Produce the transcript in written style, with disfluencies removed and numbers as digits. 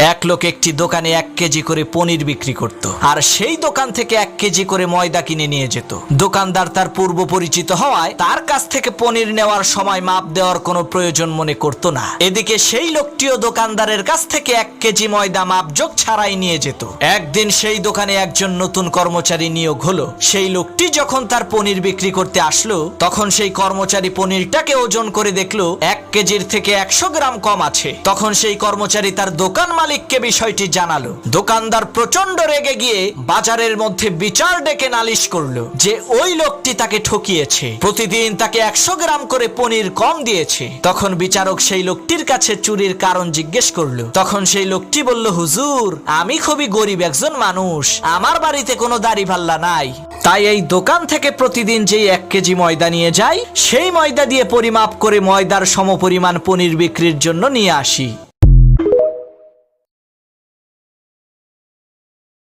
এক লোক একটি দোকানে 1 কেজি করে পনির বিক্রি করত, আর সেই দোকান থেকে 1 কেজি করে ময়দা কিনে নিয়ে যেত। দোকানদার তার পূর্ব পরিচিত হওয়ায় তার কাছ থেকে পনির নেওয়ার সময় মাপ দেওয়ার কোনো প্রয়োজন মনে করত না। এদিকে সেই লোকটিও দোকানদারের কাছ থেকে 1 কেজি ময়দা মাপজোক ছাড়াই নিয়ে যেত। একদিন সেই দোকানে একজন নতুন কর্মচারী নিয়োগ হলো। সেই লোকটি যখন তার পনির বিক্রি করতে আসলো, তখন সেই কর্মচারী পনিরটাকে ওজন করে দেখলো 1 কেজির থেকে 100 গ্রাম কম আছে। তখন সেই কর্মচারী তার দোকান মালিককে বিষয়টি জানালো। দোকানদার প্রচন্ড রেগে গিয়ে বাজারের মধ্যে বিচার ডেকে নালিশ করলো যে ওই লোকটি তাকে ঠকিয়েছে, প্রতিদিন তাকে 100 গ্রাম করে পনির কম দিয়েছে। তখন বিচারক সেই লোকটির কাছে চুরির কারণ জিজ্ঞেস করলো। তখন সেই লোকটি বলল, হুজুর, আমি খুবই গরিব একজন মানুষ, আমার বাড়িতে কোনো দাড়ি ভাল্লা নাই, তাই এই দোকান থেকে প্রতিদিন যেই 1 কেজি ময়দা নিয়ে যাই, সেই ময়দা দিয়ে পরিমাপ করে ময়দার সমপরিমাণ পনির বিক্রির জন্য নিয়ে আসি।